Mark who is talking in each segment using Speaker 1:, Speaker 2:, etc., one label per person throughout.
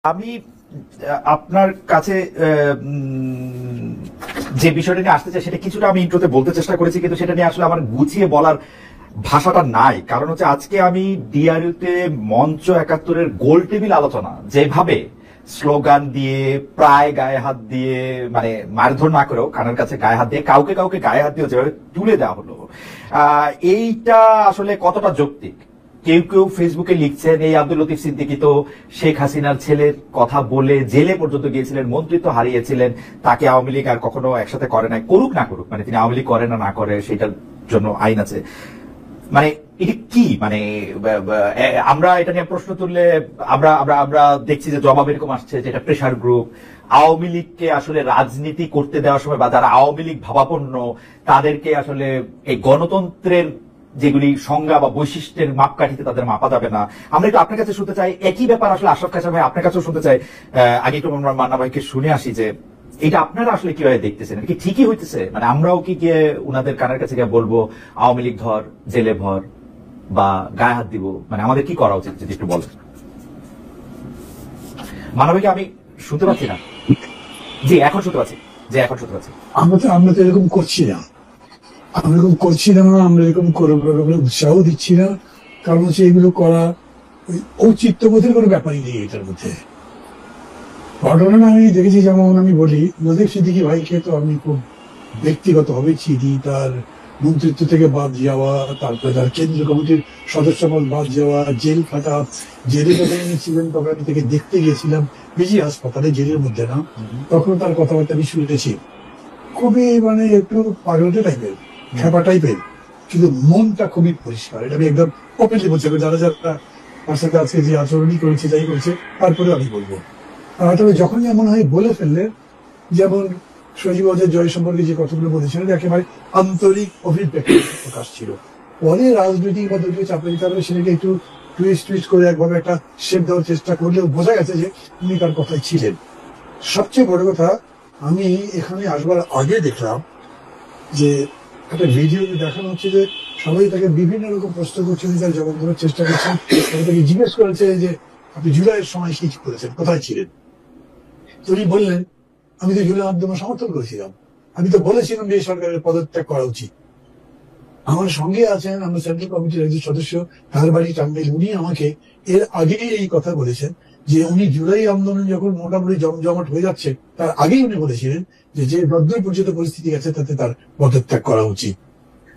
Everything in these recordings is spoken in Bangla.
Speaker 1: আমি আপনার কাছে যে বিষয়টা নিয়ে আসতে চাই সেটা কিছুটা আমি ইন্ট্রোতে বলতে চেষ্টা করেছি, কিন্তু সেটা নিয়ে আসলে আমার গুছিয়ে বলার ভাষাটা নাই। কারণ হচ্ছে আজকে আমি ডিআরইউতে মঞ্চ ৭১-এর গোল টেবিল আলোচনা যেভাবে স্লোগান দিয়ে, প্রায় গায়ে হাত দিয়ে, মানে মারধর না করেও কানের কাছে গায়ে হাত দিয়ে, কাউকে কাউকে গায়ে হাত দিয়ে যেভাবে তুলে দেওয়া হলো, এইটা আসলে কতটা যৌক্তিক? কেউ কেউ ফেসবুকে লিখছেন এই আব্দুল লতিফ সিদ্দিকী তো শেখ হাসিনার ছেলের কথা বলে জেলে পর্যন্ত গিয়েছিলেন, মন্ত্রিত্ব হারিয়েছিলেন, তাকে আওয়ামী লীগ আর কখনো একসাথে করে নাই। করুক না করুক, মানে তিনি আওয়ামী লীগ করে না করে সেটার জন্য আইন আছে। মানে এটা কি, মানে আমরা এটা নিয়ে প্রশ্ন তুললে আমরা আমরা আমরা দেখছি যে জবাব এরকম আসছে যে এটা প্রেশার গ্রুপ। আওয়ামী লীগকে আসলে রাজনীতি করতে দেওয়ার সময় বা যারা আওয়ামী লীগ ভাবাপন্ন তাদেরকে আসলে এই গণতন্ত্রের যেগুলি সংজ্ঞা বা বৈশিষ্ট্যের মাপকাঠিতে তাদের মাপা যাবে না। আমরা একটু আপনার কাছে শুনতে চাই একই ব্যাপার আসলে আশরাফ কায়সার ভাই আপনার কাছেও শুনতে চাই। আগে একটু আমরা মান্না ভাইকে শুনে আসি যে এটা আপনারা আসলে কিভাবে দেখতেছেন, কি ঠিকই হইতেছে? মানে আমরাও কি গিয়ে উনাদের কানের কাছে গিয়ে বলবো আওয়ামী লীগ ধর, জেলে ভর বা গায়ে হাত দিব? মানে আমাদের কি করা উচিত যদি একটু বলেন। মান্না ভাইকে আমি শুনতে পাচ্ছি না। জি এখন শুনতে পাচ্ছি, এখন শুনতে পাচ্ছি।
Speaker 2: আমরা তো এরকম করছি না, আমরা এরকম করছি না, আমরা এরকম করে উৎসাহ দিচ্ছি না। কারণ হচ্ছে এগুলো করা ওই ঔচিত্যবোধের কোনো ব্যাপারই নেই এটার মধ্যে। ঘটনা আমি দেখেছি, যেমন আমি বলি লতিফ সিদ্দিকী ভাইকে তো আমি খুব ব্যক্তিগতভাবে চিনি। তার মন্ত্রিত্ব থেকে বাদ যাওয়া, তারপরে তার কেন্দ্রীয় কমিটির সদস্যপদ বাদ যাওয়া, জেল খাটা, জেলে যখন ছিলেন তখন আমি থেকে দেখতে গিয়েছিলাম বিজি হাসপাতালে, জেলের মধ্যে না, তখন তার কথাবার্তা আমি শুনেছি। খুবই মানে একটু পাগলাটে টাইপের, খেপা টাইপের, কিন্তু মনটা খুবই পরিষ্কার। এটা আমি একদম ওপেনলি বলছি, যারা যারা তার সাথে আজকে যে আচরণই করেছে, যাই করেছে, তারপরে আমি বলবো। তবে যখনই এমন হয় বলে ফেললে, যেমন সজীব ওয়াজেদ জয় সম্পর্কে যে কথাগুলো বলেছিলেন, একেবারে আন্তরিক অভিব্যক্তি প্রকাশ ছিল। পরে রাজনৈতিক বা দলীয় চাপে দিতে হবে সেটাকে একটু টুইস্ট করে একভাবে একটা শেপ দেওয়ার চেষ্টা করলেও বোঝা গেছে যে উনি তার কথায় ছিলেন। সবচেয়ে বড় কথা, আমি এখানে আসবার আগে দেখলাম যে একটা ভিডিও দেখানো হচ্ছে যে সবাই তাকে বিভিন্ন রকম প্রশ্ন করছেন, তার জবাব দেওয়ার চেষ্টা করছেন। তাকে জিজ্ঞেস করেছে যে আপনি জুলাইয়ের সময় কি করেছেন, কোথায় ছিলেন? তিনি বললেন আমি তো জুলাই আন্দোলন সমর্থন করেছিলাম, আমি তো বলেছিলাম যে সরকারের পদত্যাগ করা উচিত। আমার সঙ্গে আছেন আমরা সেন্ট্রাল কমিটির একজন সদস্য, তার বাড়ি টাঙ্গাইল, উনি আমাকে এর আগেই এই কথা বলেছেন যে উনি জুলাই আন্দোলন যখন মোটামুটি জমজমাট হয়ে যাচ্ছে তার আগেই উনি বলেছিলেন যে যে রদ্দুর পর্যন্ত পরিস্থিতি আছে তাতে তার পদত্যাগ করা উচিত।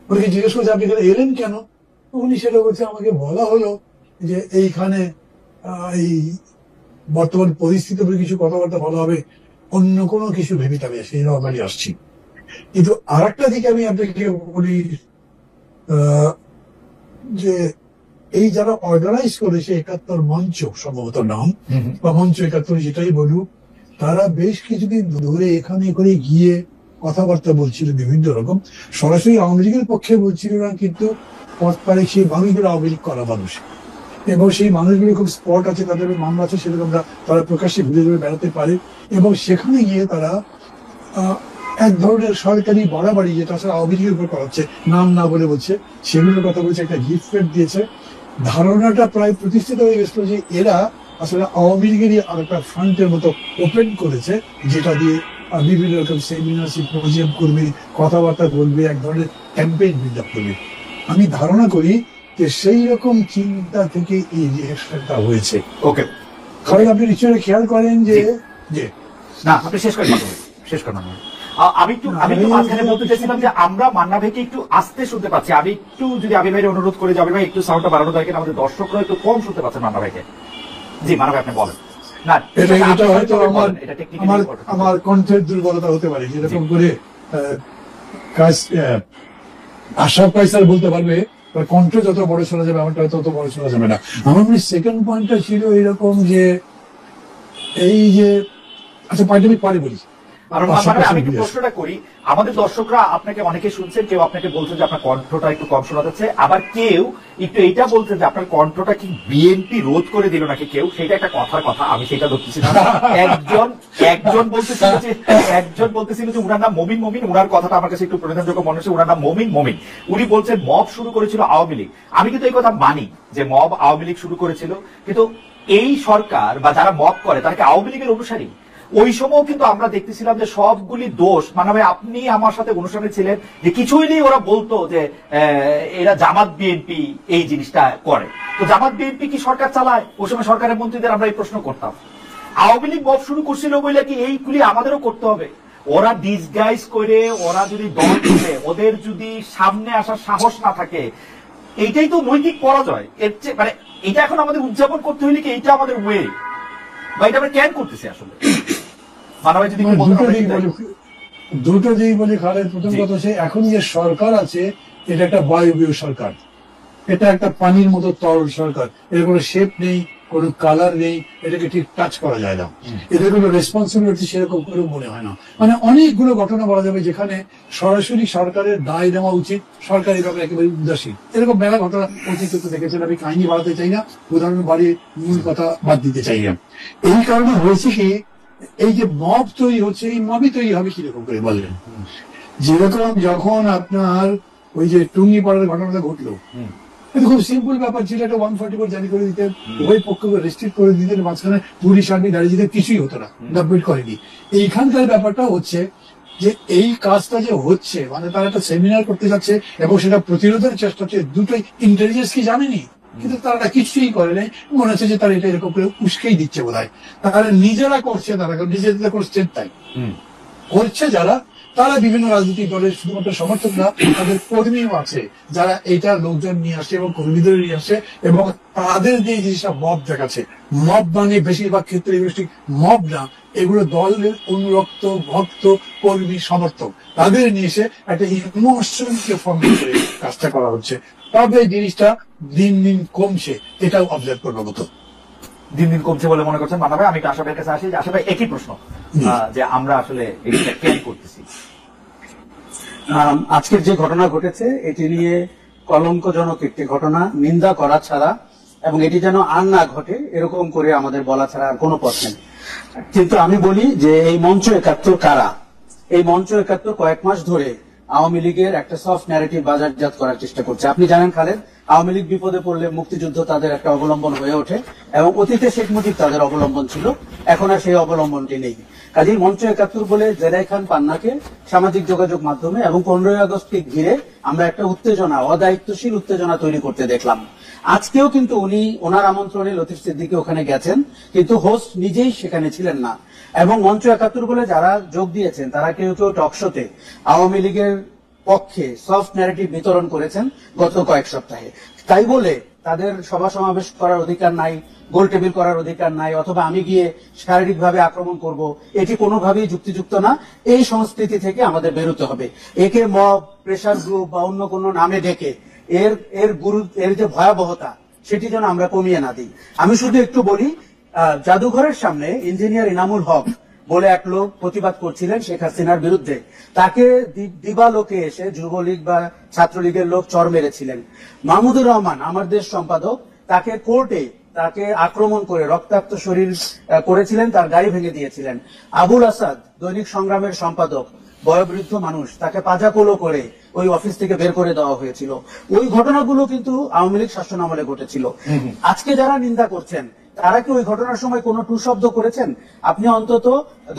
Speaker 2: উনিকে জিজ্ঞেস করছে আপনি এখানে এলেন কেন? উনি সেটা বলছে আমাকে বলা হলো যে এইখানে এই বর্তমান পরিস্থিতির উপরে কিছু কথাবার্তা ভালো হবে, অন্য কোনো কিছু ভেবে আমি সেই নর্মালি আসছি। কিন্তু আর একটা দিকে আমি আপনাকে বলি যে এই যারা অর্গানাইজ করেছে ৭১ মঞ্চ, সম্ভবত নাম, বা মঞ্চ ৭১ যেটাই বলুক, তারা বেশ কিছুদিন ধরে এখানে করে গিয়ে কথাবার্তা বলছিল বিভিন্ন রকম। সরাসরি আওয়ামী লীগের পক্ষে বলছিল না, কিন্তু পথ পারে সেই মানুষগুলো আওয়ামী লীগ করা মানুষ, এবং সেই মানুষগুলো খুব স্পট আছে, তাদের মামলা আছে, সেরকম তারা প্রকাশ্যে ঘুরে ঘুরে বেড়াতে পারে। এবং সেখানে গিয়ে তারা এক ধরনের সরকারি বাড়াবাড়ি, যেটা আসলে আওয়ামী লীগের উপর করা হচ্ছে, নাম না বলে বলছে, সেগুলোর কথা বলছে, একটা লিফলেট দিয়েছে। ধারণাটা প্রায় প্রতিষ্ঠিত হয়ে গেছিল যে এরা আসলে আওয়ামী লীগেরই আর একটা ফ্রন্টের মতো ওপেন করেছে, যেটা দিয়ে বিভিন্ন রকম সেমিনার সিম্পোজিয়াম করবে, কথাবার্তা বলবে, এক ধরনের ক্যাম্পেইন বিল্ড আপ করবে। আমি ধারণা করি যে সেই রকম চিন্তা থেকে এই রিঅ্যাকশনটা হয়েছে।
Speaker 1: ওকে,
Speaker 2: কারণ আপনি নিশ্চয়ই খেয়াল করেন যে
Speaker 1: না আপনি শেষ করেন, আমি একটু মাঝখানে বলতে চাইছিলাম যে আমরা মান্না ভাইকে একটু আস্তে শুনতে পাচ্ছি। আমি একটু যদি আবির ভাইয়ের অনুরোধ করে যাবে ভাই একটু সাউন্ডটা বাড়ানো দরকার, আমাদের দর্শকরা একটু কম শুনতে পাচ্ছেন মান্না ভাইকে। জি মান্না ভাই আপনি বলেন। না
Speaker 2: এটা হয়তো আমার কণ্ঠের দুর্বলতা হতে পারে, যেরকম করে আশরাফ কায়সার বলতে পারবে কণ্ঠ যত বড় শোনা যাবে আমারটা তত বড় শোনা যাবে না। আমার মনে সেকেন্ড পয়েন্টটা ছিল এরকম যে এই যে, আচ্ছা পয়েন্ট আমি পরে বলি।
Speaker 1: আমি একটু প্রশ্নটা করি, আমাদের দর্শকরা আপনাকে অনেকে শুনছেন, কেউ আপনাকে বলছেন যে আপনার কণ্ঠটা একটু কম শোনা যাচ্ছে, আবার কেউ একটু এইটা বলছেন যে আপনার কণ্ঠটা কি বিএনপি রোধ করে দিল নাকি কেউ, সেটা একটা কথার কথা, আমি সেটা ধরতেছি না। একজন বলতেছিল যে উনার নাম মমিন, উনার কথাটা আমার কাছে একটু প্রতিযোগ্য মনে হচ্ছে, উনার নাম মমিন। উনি বলছেন মব শুরু করেছিল আওয়ামী লীগ। আমি কিন্তু এই কথা মানি যে মব আওয়ামী লীগ শুরু করেছিল, কিন্তু এই সরকার বা যারা মব করে তারা কি আওয়ামী লীগের অনুসারী? ওই সময় কিন্তু আমরা দেখতেছিলাম যে সবগুলি দোষ, মানে আপনি আমার সাথে অনুষ্ঠানে ছিলেন, যে কিছুই নেই ওরা বলতো যে এরা জামাত বিএনপি এই জিনিসটা করে। তো জামাত বিএনপি কি সরকার চালায়? ওই সময় সরকারের মন্ত্রীদের আমরা এই প্রশ্ন করতাম। আওয়ামী লীগ মব শুরু করছিল বলে কি এইগুলি আমাদেরও করতে হবে? ওরা ডিসগাইজ করে, ওরা যদি দল করে, ওদের যদি সামনে আসার সাহস না থাকে, এইটাই তো নৈতিক পরাজয়। এর চেয়ে মানে এটা এখন আমাদের উদযাপন করতে হইলে কি এইটা আমাদের ওয়ে, বা এটা আমরা কেন করতেছি আসলে?
Speaker 2: দুটো যেই বলি খালেদ, প্রথম কথা হচ্ছে এখন যে সরকার আছে এটা একটা বায়বীয় সরকার, এটা একটা পানির মতো তরল সরকার, এর কোনো শেপ নেই, কোনো কালার নেই, এটাকে ঠিক টাচ করা যায় না, এদের কোনো রেসপন্সিবিলিটি সেরকম করে মনে হয় না। মানে অনেকগুলো ঘটনা বলা যাবে যেখানে সরাসরি সরকারের দায় নেওয়া উচিত, সরকার এই ব্যাপারে একেবারে উদাসীন, এরকম মেলা ঘটনা অতীত দেখেছেন। আমি কাহিনী বাড়াতে চাই না, উদাহরণ বাড়িয়ে মূল কথা বাদ দিতে চাই না। এই কারণে হয়েছে কি, এই যে মব তৈরি হচ্ছে, এই মবই তৈরি হবে কিরকম করে বললেন? যেরকম যখন আপনার ওই যে টুঙ্গি পাড়ার ঘটনাটা ঘটলো, এটা খুব সিম্পল ব্যাপার ছিল, একটা 144 জারি করে দিতেন, উভয় পক্ষকে রেস্ট্রিক্ট করে দিতেন, মাঝখানে পুলিশ আর্মি দাঁড়িয়ে দিতেন, কিছুই হতো না, ডাব্বিট করেনি। এইখানকার ব্যাপারটা হচ্ছে যে এই কাজটা যে হচ্ছে, মানে তারা একটা সেমিনার করতে যাচ্ছে এবং সেটা প্রতিরোধের চেষ্টা হচ্ছে, দুটোই ইন্টেলিজেন্স কি জানেনি, কিন্তু তারা কিছুই করে নাই, মনে হচ্ছে যে তারা এটা এরকম করে উস্কেই দিচ্ছে বোধ হয়। তারা নিজেরা করছে, তারা নিজেদের করছে, তাই করছে যারা, তারা বিভিন্ন রাজনৈতিক দলের শুধুমাত্র সমর্থক না, তাদের কর্মীও আছে যারা এইটা লোকজন নিয়ে আসে এবং কর্মীদের নিয়ে আসে, এবং তাদের যে জিনিসটা মব দেখাচ্ছে, মব মানে বেশিরভাগ ক্ষেত্রে মব না, এগুলো দলের অনুরক্ত ভক্ত কর্মী সমর্থক, তাদের নিয়ে এসে একটা ইমোশনকে ফর্ম করে কাজটা করা হচ্ছে। তবে এই জিনিসটা দিন দিন কমছে, এটাও অবজার্ভ করবো মতো।
Speaker 1: দিন দিন কমছে বলে মনে করছেন মানা ভাই? আমি আশা ভাইয়ের কাছে আসি, যে আশা ভাই একই প্রশ্ন, যে আমরা আসলে এটা কেন করতেছি?
Speaker 3: আজকের যে ঘটনা ঘটেছে এটি নিয়ে কলঙ্কজনক একটি ঘটনা, নিন্দা করা ছাড়া এবং এটি যেন আর না ঘটে এরকম করে আমাদের বলা ছাড়া আর কোনো পথ নেই। কিন্তু আমি বলি যে এই মঞ্চ ৭১ কারা? এই মঞ্চ ৭১ কয়েক মাস ধরে আওয়ামী লীগের একটা সফট ন্যারেটিভ বাজারজাত করার চেষ্টা করছে। আপনি জানেন খালেদ, আওয়ামী লীগ বিপদে পড়লে মুক্তিযুদ্ধ তাদের একটা অবলম্বন হয়ে ওঠে, এবং অতীতে শেখ মুজিব তাদের অবলম্বন ছিল, এখন আর সেই অবলম্বনটি নেই। কাজেই মঞ্চ ৭১ বলে জেরাই খান পান্নাকে সামাজিক যোগাযোগ মাধ্যমে এবং 15ই আগস্টকে ঘিরে আমরা একটা উত্তেজনা, অদায়িত্বশীল উত্তেজনা তৈরি করতে দেখলাম। আজকেও কিন্তু উনি ওনার আমন্ত্রণে লতিফ সিদ্দিকী ওখানে গেছেন, কিন্তু হোস্ট নিজেই সেখানে ছিলেন না। এবং মঞ্চ ৭১ বলে যারা যোগ দিয়েছেন তারা কেউ কেউ টকশোতে আওয়ামী লীগের পক্ষে সফট ন্যারেটিভ বিতরণ করেছেন গত কয়েক সপ্তাহে। তাই বলে তাদের সভা সমাবেশ করার অধিকার নাই, গোল টেবিল করার অধিকার নাই, অথবা আমি গিয়ে শারীরিকভাবে আক্রমণ করব, এটি কোনোভাবেই যুক্তিযুক্ত না। এই সংস্কৃতি থেকে আমাদের বেরোতে হবে। একে মব, প্রেশার গ্রুপ বা অন্য কোনো নামে ডেকে এর যে ভয়াবহতা সেটি যেন আমরা কমিয়ে না দিই। আমি শুধু একটু বলি, জাদুঘরের সামনে ইঞ্জিনিয়ার ইনামুল হক বলে এক লোক প্রতিবাদ করছিলেন শেখ হাসিনার বিরুদ্ধে, তাকে দিবালোকে এসে যুবলীগ বা ছাত্রলীগের লোক চর মেরেছিলেন। মাহমুদুর রহমান আমার দেশ সম্পাদক, তাকে কোর্টে তাকে আক্রমণ করে রক্তাক্ত শরীর করেছিলেন, তার গাড়ি ভেঙে দিয়েছিলেন। আবুল আসাদ দৈনিক সংগ্রামের সম্পাদক, বয়োবৃদ্ধ মানুষ, তাকে পাজাকোলো করে ওই অফিস থেকে বের করে দেওয়া হয়েছিল। ওই ঘটনাগুলো কিন্তু আওয়ামী লীগ শাসন আমলে ঘটেছিল। আজকে যারা নিন্দা করছেন তারা কি ওই ঘটনার সময় কোনো টু শব্দ করেছেন? আপনি অন্তত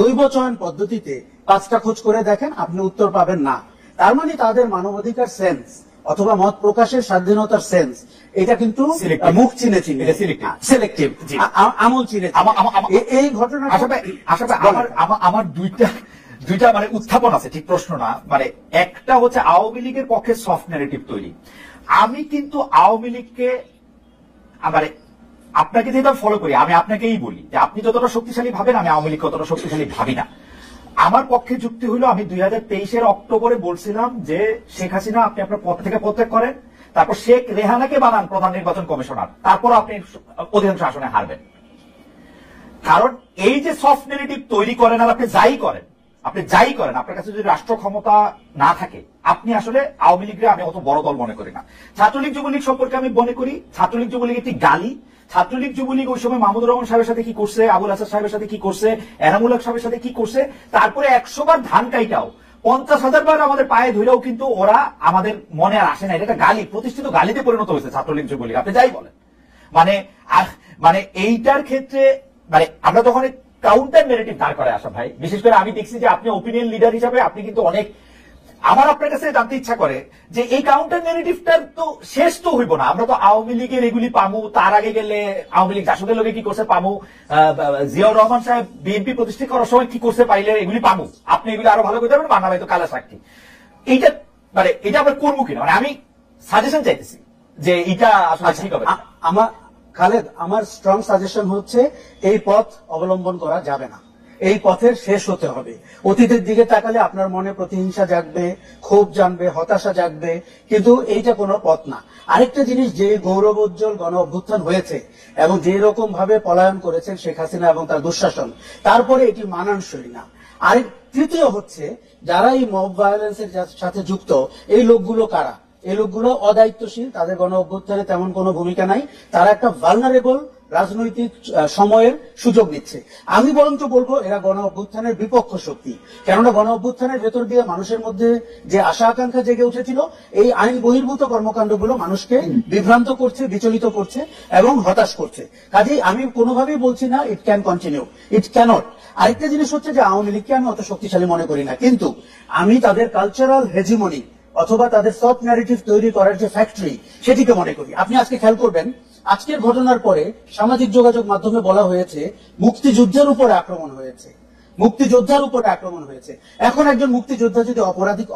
Speaker 3: দৈব চয়ন পদ্ধতিতে 5টা খোঁজ করে দেখেন, আপনি উত্তর পাবেন না। তার মানে তাদের মানবাধিকার সেন্স অথবা মত প্রকাশের স্বাধীনতার সেন্স এটা কিন্তু মুখ চিনে সিলেক্টিভ, আমল চিনে। এই ঘটনা
Speaker 1: আমার দুইটা মানে উত্থাপন আছে, ঠিক প্রশ্ন না। মানে একটা হচ্ছে আওয়ামী লীগের পক্ষে সফট ন্যারেটিভ তৈরি। আমি কিন্তু আওয়ামী লীগকে মানে আপনাকে যেটা ফলো করি, আমি আপনাকেই বলি যে আপনি যতটা শক্তিশালী ভাবেন আমি আওয়ামী লীগ ততটা শক্তিশালী ভাবি না। আমার পক্ষে যুক্তি হলো, আমি 2023-এর অক্টোবরে বলছিলাম যে শেখ হাসিনা আপনি আপনার পদ থেকে পদত্যাগ করেন, তারপর শেখ রেহানাকে বানান প্রধান নির্বাচন কমিশনার, তারপর আপনি অধিকাংশ আসনে হারবেন। কারণ এই যে সফট ন্যারেটিভ তৈরি করেন আর আপনি যাই করেন, আপনি যাই করেন, আপনার কাছে যদি রাষ্ট্র ক্ষমতা না থাকে, আপনি আসলে আওয়ামী লীগকে আমি অত বড় দল মনে করি না। ছাত্রলীগ যুবলীগ সম্পর্কে আমি মনে করি ছাত্রলীগ যুবলীগ একটি গালি। ছাত্রলীগ যুবলীগ ওই সময় মাহমুদুর রহমান সাহেবের সাথে কি করছে, আবুল হাসান সাহেবের সাথে কি করছে, এনামুল হক সাহেবের সাথে কি করছে, তারপরে 100 বার ধান কাইটাও 50,000 বার আমাদের পায়ে ধরেও কিন্তু ওরা আমাদের মনে আর আসে না। এটা একটা গালি, প্রতিষ্ঠিত গালিতে পরিণত হয়েছে ছাত্রলীগ যুবলীগ, আপনি যাই বলেন। মানে এইটার ক্ষেত্রে মানে আমরা তখন কাউন্টার নেগেটিভ দাঁড় করে আসা ভাই, বিশেষ করে আমি দেখছি যে আপনি ওপিনিয়ন লিডার হিসাবে আপনি কিন্তু অনেক, আমার আপনার কাছে জানতে ইচ্ছা করে যে এই কাউন্টার নেগেটিভটার তো শেষ তো হইব না। আমরা তো আওয়ামী লীগের এগুলি পামু, তার আগে গেলে আওয়ামী লীগ জাসদের লোকে কি করছে পামু, জিয়াউর রহমান সাহেব বিএনপি প্রতিষ্ঠা করার সময় কি করছে পাইলে এগুলি পামু, আপনি এগুলি আরো ভালো করে যাবেন, বাংলা ভাই তো কালা সাক্ষী। এইটা মানে এটা আমরা করবো কিনা, মানে আমি সাজেশন চাইতেছি যে এটা আসলে ঠিক হবে।
Speaker 3: আমার খালেদ, আমার স্ট্রং সাজেশন হচ্ছে এই পথ অবলম্বন করা যাবে না, এই পথের শেষ হতে হবে। অতীতের দিকে তাকালে আপনার মনে প্রতিহিংসা জাগবে, ক্ষোভ জানবে, হতাশা জাগবে, কিন্তু এইটা কোনো পথ না। আরেকটা জিনিস, যে গৌরবোজ্জ্বল গণ অভ্যুত্থান হয়েছে এবং যে রকম ভাবে পলায়ন করেছেন শেখ হাসিনা এবং তার দুঃশাসন, তারপরে এটি মানানসই না। আর তৃতীয় হচ্ছে, যারা এই মব ভায়োলেন্সের সাথে যুক্ত এই লোকগুলো কারা? এই লোকগুলো অদায়িত্বশীল, তাদের গণ অভ্যুত্থানে তেমন কোনো ভূমিকা নাই, তারা একটা ভালনারেবল রাজনৈতিক সময়ের সুযোগ নিচ্ছে। আমি বরঞ্চ বলবো এরা গণ অভ্যুত্থানের বিপক্ষ শক্তি, কেননা গণ অভ্যুত্থানের ভেতর দিয়ে মানুষের মধ্যে যে আশা আকাঙ্ক্ষা জেগে উঠেছিল, এই আইন বহির্ভূত কর্মকাণ্ডগুলো মানুষকে বিভ্রান্ত করছে, বিচলিত করছে এবং হতাশ করছে। কাজেই আমি কোনোভাবেই বলছি না it can continue, it can't. আরেকটা জিনিস হচ্ছে যে আওয়ামী লীগকে আমি অত শক্তিশালী মনে করি না, কিন্তু আমি তাদের কালচারাল হেজিমনি অথবা তাদের সফট ন্যারেটিভ তৈরি করার যে ফ্যাক্টরি, সেটিকে মনে করি। আপনি আজকে খেয়াল করবেন, আজকের ঘটনার পরে সামাজিক যোগাযোগ মাধ্যমে বলা হয়েছে মুক্তিযুদ্ধের উপরে আক্রমণ হয়েছে, মুক্তিযোদ্ধার উপরে আক্রমণ হয়েছে। এখন একজন মুক্তিযোদ্ধা যদি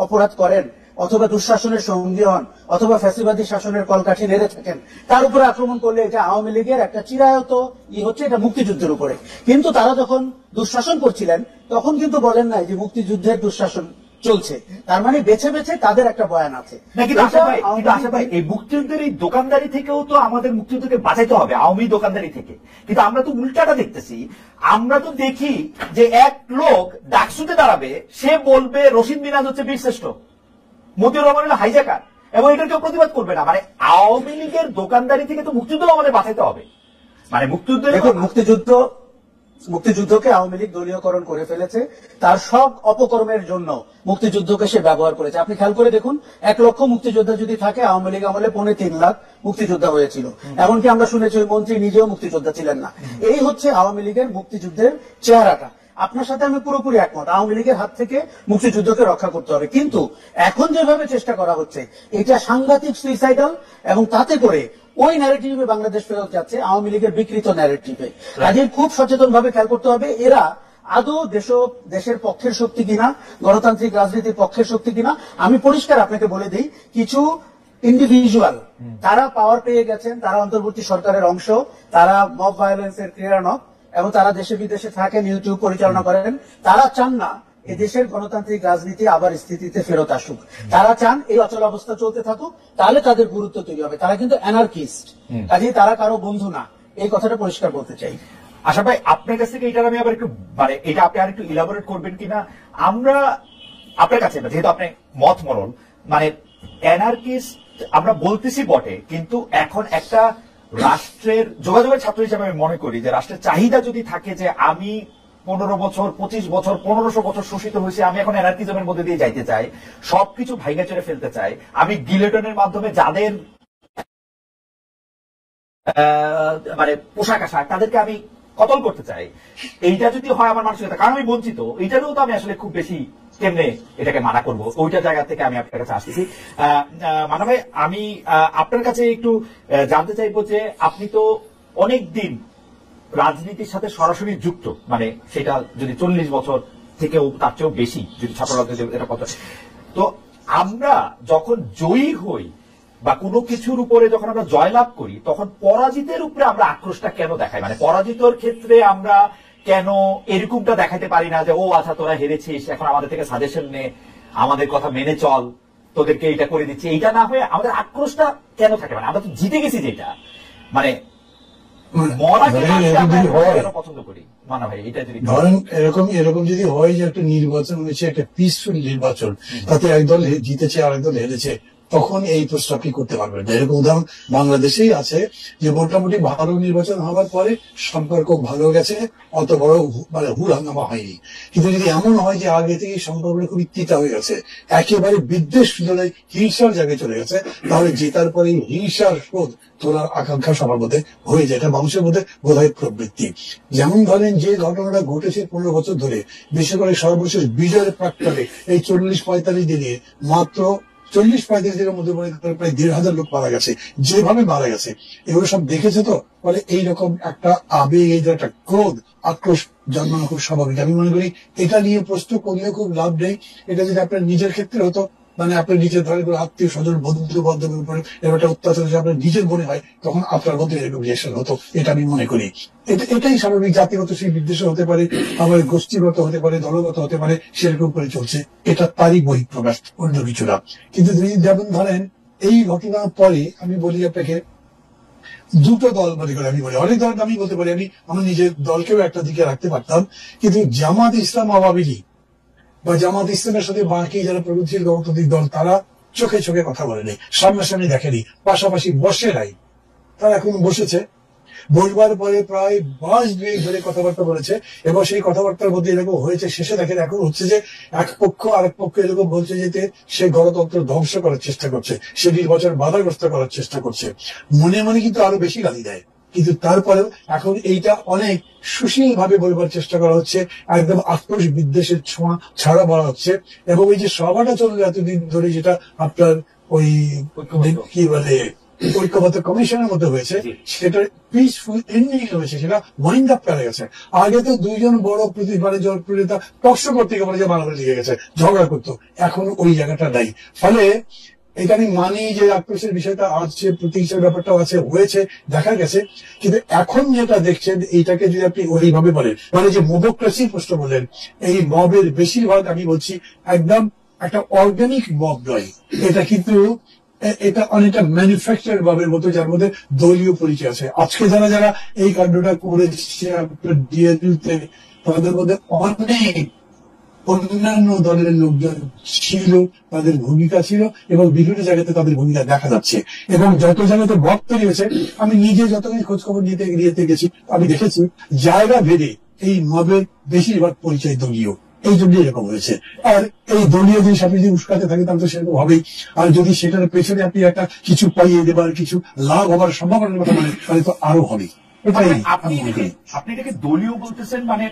Speaker 3: অপরাধ করেন অথবা দুঃশাসনের সঙ্গী হন অথবা ফ্যাসিবাদী শাসনের কলকাঠি নেড়ে থাকেন, তার উপরে আক্রমণ করলে এটা আওয়ামী লীগের একটা চিরায়ত হচ্ছে, এটা মুক্তিযুদ্ধের উপরে। কিন্তু তারা যখন দুঃশাসন করছিলেন তখন কিন্তু বলেন নাই যে মুক্তিযুদ্ধের দুঃশাসন চলছে, তার মানে বেছে বেছে তাদের একটা বয়ান আছে।
Speaker 1: এই মুক্তিযুদ্ধের এই দোকানদারি থেকেও তো আমাদের মুক্তিযুদ্ধকে বাঁচাইতে হবে, আওয়ামী দোকানদারি থেকে। কিন্তু আমরা তো উল্টাটা দেখতেছি, আমরা তো দেখি যে এক লোক ডাকসুতে দাঁড়াবে, সে বলবে রশিদ মিনাজ হচ্ছে বীরশ্রেষ্ঠ, মতিউর রহমান হলো হাইজ্যাকার, এবং এটা কেউ প্রতিবাদ করবে না। মানে আওয়ামী লীগের দোকানদারি থেকে তো মুক্তিযুদ্ধ আমাদের বাঁচাইতে হবে। মানে
Speaker 3: মুক্তিযুদ্ধকে আওয়ামী লীগ দলীয়করণ করে ফেলেছে, তার সব অপকর্মের জন্য মুক্তিযুদ্ধকে সে ব্যবহার করেছে। আপনি খেয়াল করে দেখুন, 1 লক্ষ মুক্তিযোদ্ধা যদি থাকে, আওয়ামী লীগ আমলে 3.25 লাখ মুক্তিযোদ্ধা হয়েছিল। এমনকি আমরা শুনেছি ওই মন্ত্রী নিজেও মুক্তিযোদ্ধা ছিলেন না। এই হচ্ছে আওয়ামী লীগের মুক্তিযুদ্ধের চেহারাটা। আপনার সাথে আমি পুরোপুরি একমত, আওয়ামী লীগের হাত থেকে মুক্তিযুদ্ধকে রক্ষা করতে হবে, কিন্তু এখন যেভাবে চেষ্টা করা হচ্ছে এটা সাংঘাতিক সুইসাইডাল, এবং তাতে করে ওই ন্যারেটিভে বাংলাদেশ ফেরত যাচ্ছে, আওয়ামী লীগের বিকৃত ন্যারেটিভে। কাজে খুব সচেতন ভাবে খেয়াল করতে হবে এরা আদৌ দেশের পক্ষের শক্তি কিনা, গণতান্ত্রিক রাজনীতির পক্ষের শক্তি কিনা। আমি পরিষ্কার আপনাকে বলে দিই, কিছু ইন্ডিভিজুয়াল তারা পাওয়ার পেয়ে গেছেন, তারা অন্তর্বর্তী সরকারের অংশ, তারা মব ভায়োলেন্সের ক্রীড়ানক, এবং তারা দেশে বিদেশে থাকেন, ইউটিউব পরিচালনা করেন। তারা চান না এই দেশের গণতান্ত্রিক রাজনীতি আবার স্থিতিতে ফেরত আসুক, তারা চান এই অচল অবস্থা চলতে থাকুক, তাহলে তাদের গুরুত্ব তৈরি হবে। তারা কিন্তু অ্যানার্কিস্ট, কাজেই তারা কারো বন্ধু না, এই কথাটা পরিষ্কার বলতে চাই।
Speaker 1: আশা ভাই, আপনার কাছ থেকে এটা আমি আবার একটু মানে এটা আপনি আর একটু ইলাবোরেট করবেন কিনা। আমরা আপনার কাছে, যেহেতু আপনি মত মরণ, মানে অ্যানার্কিস্ট আমরা বলতেছি বটে, কিন্তু এখন একটা রাষ্ট্রের যোগাযোগের ছাত্র হিসেবে আমি মনে করি যে রাষ্ট্রের চাহিদা যদি থাকে যে আমি 15 বছর 25 বছর 1500 বছর শোষিত হয়েছে, আমি এখন অ্যানার্কিজমের মধ্যে দিয়ে যাইতে চাই, সবকিছু ভাইগা চড়ে ফেলতে চাই, আমি গিলেটনের মাধ্যমে যাদের মানে পোশাক আশাক তাদেরকে আমি কতল করতে চাই, এইটা যদি হয় আমার মানসিকতা, কারণ আমি বঞ্চিত, এইটারও তো আমি আসলে খুব বেশি কেমনে এটাকে মানা করবো, ওইটা জায়গা থেকে আমি আপনার কাছে আসতেছি। মানা ভাই, আমি আপনার কাছে একটু জানতে চাইবো যে আপনি তো অনেক দিন রাজনীতির সাথে সরাসরি যুক্ত, মানে সেটা যদি 40 বছর থেকেও তার চেয়েও বেশি, যদি ছাত্র রাজনীতি এটা কথা। তো আমরা যখন জয়ী হই বা কোনো কিছুর উপরে যখন আমরা জয়লাভ করি, তখন পরাজিতের উপরে আমরা আক্রোশটা কেন দেখাই? মানে পরাজিতর ক্ষেত্রে আমরা কেন এরকমটা দেখাতে পারি না যে ও আচ্ছা তোরা হেরেছিস, এখন আমাদের থেকে সাজেশন নে, আমাদের কথা মেনে চল, তোদেরকে এইটা করে দিচ্ছি, এইটা না হয়ে আমাদের আক্রোশটা কেন থাকে? মানে আমরা তো জিতে গেছি যেটা, মানে মরাকে
Speaker 2: ধরেন
Speaker 1: মানতে
Speaker 2: এরকম
Speaker 1: আমরা
Speaker 2: যদি হয়,
Speaker 1: কেন পছন্দ করি মানা ভাই, এটা যদি
Speaker 2: ধরেন এরকম যদি হয় যে একটা নির্বাচন হয়েছে, একটা পিসফুল নির্বাচন, তাতে একদল জিতেছে আর একদল হেরেছে, তখন এই প্রশ্ন আপনি করতে পারবেন না। এরকম উদাহরণ বাংলাদেশেই আছে যে মোটামুটি ভালো নির্বাচন হওয়ার পরে সম্পর্ক ভালো গেছে, অত বড় মানে হুল হাঙ্গামা হয়নি। কিন্তু যদি এমন হয় যে আগে থেকে সম্পর্কটা খুবই তিতা হয়ে গেছে, একেবারে বিদ্বেষ শুধু হিংসার জায়গায় চলে গেছে, তাহলে জেতার পরে হিংসার শোধ তোলার আকাঙ্ক্ষা সবার মধ্যে হয়ে যায়। এটা মানুষের মধ্যে বোধহয় প্রবৃত্তি। যেমন ধরেন যে ঘটনাটা ঘটেছে 15 বছর ধরে, বিশেষ করে সর্বশেষ বিজয়ের প্রাক্কালে এই 40-45 দিনে মাত্র 40-35 দিনের মধ্যে প্রায় 1,500 লোক মারা গেছে, যেভাবে মারা গেছে এগুলো সব দেখেছে। তো ফলে এইরকম একটা আবেগ, এই যে একটা ক্রোধ, আক্রোশ জন্মানো খুব স্বাভাবিক। আমি মনে করি এটা নিয়ে প্রশ্ন করলে খুব লাভ নেই। এটা যদি আপনার নিজের ক্ষেত্রে হতো, মানে আপনার নিজের ধরেন আত্মীয় স্বজন বন্ধু বান্ধবের উপরে এরকম একটা অত্যাচার যদি আপনার নিজের মনে হয়, তখন আপনার মধ্যে এরকম রিয়েকশন হতো, এটা আমি মনে করি। এটাই স্বাভাবিক। জাতিগত সেই বিদ্বেষ হতে পারে, আবার গোষ্ঠীগত হতে পারে, দলগত হতে পারে, সেরকম করে চলছে। এটা তারই বহিঃপ্রকাশ, অন্য কিছু না। কিন্তু যেমন ধরেন এই ঘটনার পরে আমি বলি আপনাকে, দুটো দল মনে করে, আমি বলি অনেক দল আমি বলতে পারি, আমি নিজের দলকেও একটা দিকে রাখতে পারতাম, কিন্তু জামাত ইসলাম আওয়ামী লীগ বা জামাত ইসলামের সাথে বাকি যারা প্রগতিশীল গণতান্ত্রিক দল, তারা চোখে চোখে কথা বলেনি, সামনাসামনি দেখেনি, পাশাপাশি বসে নাই। তারা এখন বসেছে, বসবার পরে প্রায় মাস 2 ধরে কথাবার্তা বলেছে, এবং সেই কথাবার্তার মধ্যে এরকম হয়েছে, শেষে দেখেন এখন হচ্ছে যে এক পক্ষ আরেক পক্ষ এরকম বলছে যে সে গণতন্ত্র ধ্বংস করার চেষ্টা করছে, সে নির্বাচন বাধাগ্রস্ত করার চেষ্টা করছে। মনে মনে কিন্তু আরো বেশি গালি দেয়, কিন্তু তারপরেও এখন এইটা অনেক সুশীল ভাবে বলবার চেষ্টা করা হচ্ছে, একদম আক্রোশ বিদ্বেষের ছোঁয়া ছাড়া বলা হচ্ছে। এবং এই যে সভাটা চললো এতদিন ধরে, যেটা আপনার ওই কি বলে ঐক্যবদ্ধ কমিশনের মধ্যে হয়েছে, সেটা পিসফুল এন্ডিং হয়েছে, সেটা ওয়াইন্ড আপ করা গেছে। আগে তো দুইজন বড় জনপ্রিয়তা টকশো করতে গিয়ে যে মারামারি লেগে গেছে, ঝগড়া করতো, এখন ওই জায়গাটা নাই। ফলে এটা আমি মানি যে আক্রোশের বিষয়টা আছে, প্রতিহিংসার ব্যাপারটাও আছে, হয়েছে, দেখা গেছে। কিন্তু এখন যেটা দেখছেন, এইটাকে যদি আপনি ওইভাবে বলেন, মানে যে মোবোক্রেসির প্রশ্ন বলেন, এই মবের বেশিরভাগ আমি বলছি একদম একটা অর্গানিক মব নয়, এটা কিন্তু এটা অনেকটা ম্যানুফ্যাকচার মবের মতো, যার মধ্যে দলীয় পরিচয় আছে। আজকে যারা যারা এই কাণ্ডটা করেছে ডিএনইউতে, তাদের মধ্যে অনেক অন্যান্য দলের লোকজন ছিল, তাদের ভূমিকা ছিল, এবং বিভিন্ন জায়গাতে তাদের ভূমিকা দেখা যাচ্ছে। এবং যত জায়গাতে মব তৈরি হয়েছে, আমি নিজে যতখানি খোঁজ খবর নিতে গেছি, আমি দেখেছি জায়গা ভেদে এই মবের বেশিরভাগ পরিচয় দলীয়, এই জন্য এরকম হয়েছে। আর এই দলীয় জিনিস আপনি যদি উস্কাতে থাকেন, তাহলে তো সেরকম হবেই। আর যদি সেটার পেছনে আপনি একটা কিছু পাইয়ে দেবার, কিছু লাভ হবার সম্ভাবনার কথা বলেন, তাহলে তো আরো হবে। এটাই
Speaker 1: আপনি এটাকে দলীয় বলতেছেন, মানে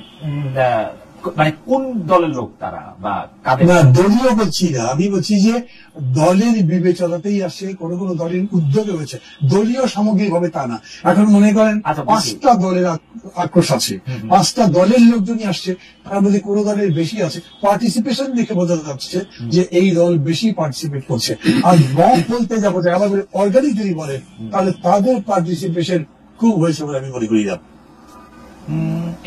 Speaker 1: মানে কোন দলের লোক তারা, বা কাদের?
Speaker 2: না, দলীয় বলছি না, আমি বলছি যে দলের বিবেচনাতেই আসে, কোন কোন দলের উদ্যোগে হয়েছে, দলীয় সামগ্রিক ভাবে তা না। এখন মনে করেন 5টা দলের আক্রোশ আছে, 5টা দলের লোকজনই আসছে, তার মধ্যে কোন দলের বেশি আছে, পার্টিসিপেশন দেখে বোঝা যাচ্ছে যে এই দল বেশি পার্টিসিপেট করছে। আর মব বলতে যাবো, আবার অর্গানিক যদি বলেন, তাহলে তাদের পার্টিসিপেশন খুব হয়েছে বলে আমি মনে করি না।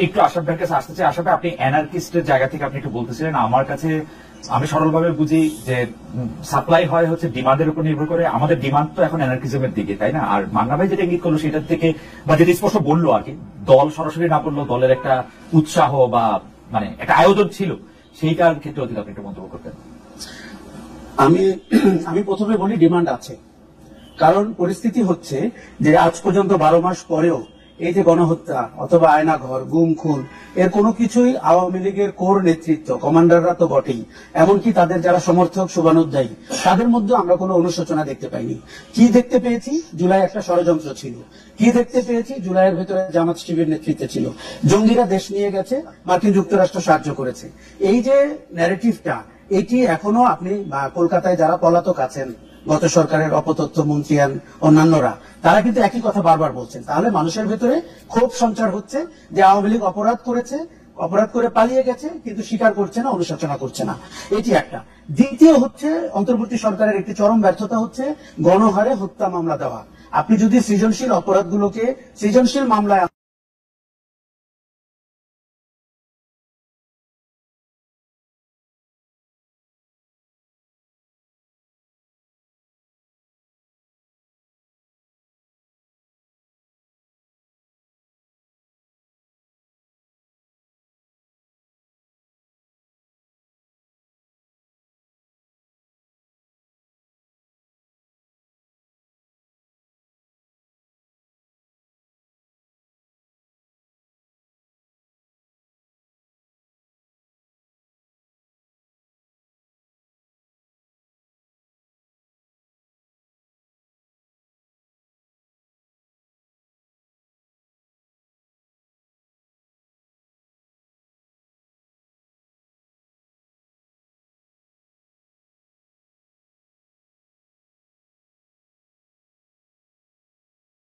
Speaker 1: একটু আশাফ ভাইয়ের কাছে আসতে চাই। আশাফ ভাই, আপনি অ্যানার্কিস্টের জায়গা থেকে আপনি একটু বলতেছিলেন, আমার কাছে আমি সরলভাবে বুঝি যে সাপ্লাই হয় হচ্ছে ডিমান্ডের উপর নির্ভর করে, আমাদের ডিমান্ড তো এখন অ্যানার্কিজমের দিকে, তাই না? আর মান্না ভাই যেটা ইঙ্গিত করলো সেটার থেকে, বা যেটা স্পষ্ট বললো আর কি, দল সরাসরি না বললো, দলের একটা উৎসাহ বা মানে একটা আয়োজন ছিল, সেইটার ক্ষেত্রে অতীত আপনি একটু মন্তব্য করতেন।
Speaker 3: আমি প্রথমে বলি ডিমান্ড আছে, কারণ পরিস্থিতি হচ্ছে যে আজ পর্যন্ত 12 মাস পরেও এই যে গণহত্যা অথবা আয়নাঘর, গুম খুন, এর কোনো কিছুই আওয়ামী লীগের কোর নেতৃত্ব, কমান্ডাররা তো বটেই, এমনকি তাদের যারা সমর্থক, শুভানুধ্যায়ী, তাদের মধ্যে আমরা কোনো অনুশোচনা দেখতে পাইনি। কি দেখতে পেয়েছি? জুলাই একটা ষড়যন্ত্র ছিল। কি দেখতে পেয়েছি? জুলাইয়ের ভেতরে জামাত শিবির নেতৃত্বে ছিল, জঙ্গিরা দেশ নিয়ে গেছে, মার্কিন যুক্তরাষ্ট্র সাহায্য করেছে। এই যে ন্যারেটিভটা, এটি এখনো আপনি কলকাতায় যারা পলাতক আছেন, গত সরকারের অপতথ্য মন্ত্রী অন্যান্যরা, তারা কিন্তু একই কথা বারবার বলছেন। তাহলে মানুষের ভেতরে ক্ষোভ সঞ্চার হচ্ছে যে আওয়ামী লীগ অপরাধ করেছে, অপরাধ করে পালিয়ে গেছে, কিন্তু স্বীকার করছে না, অনুশোচনা করছে না। এটি একটা। দ্বিতীয় হচ্ছে, অন্তর্বর্তী সরকারের একটি চরম ব্যর্থতা হচ্ছে গণহারে হত্যা মামলা দেওয়া। আপনি যদি সৃজনশীল অপরাধগুলোকে সৃজনশীল মামলায়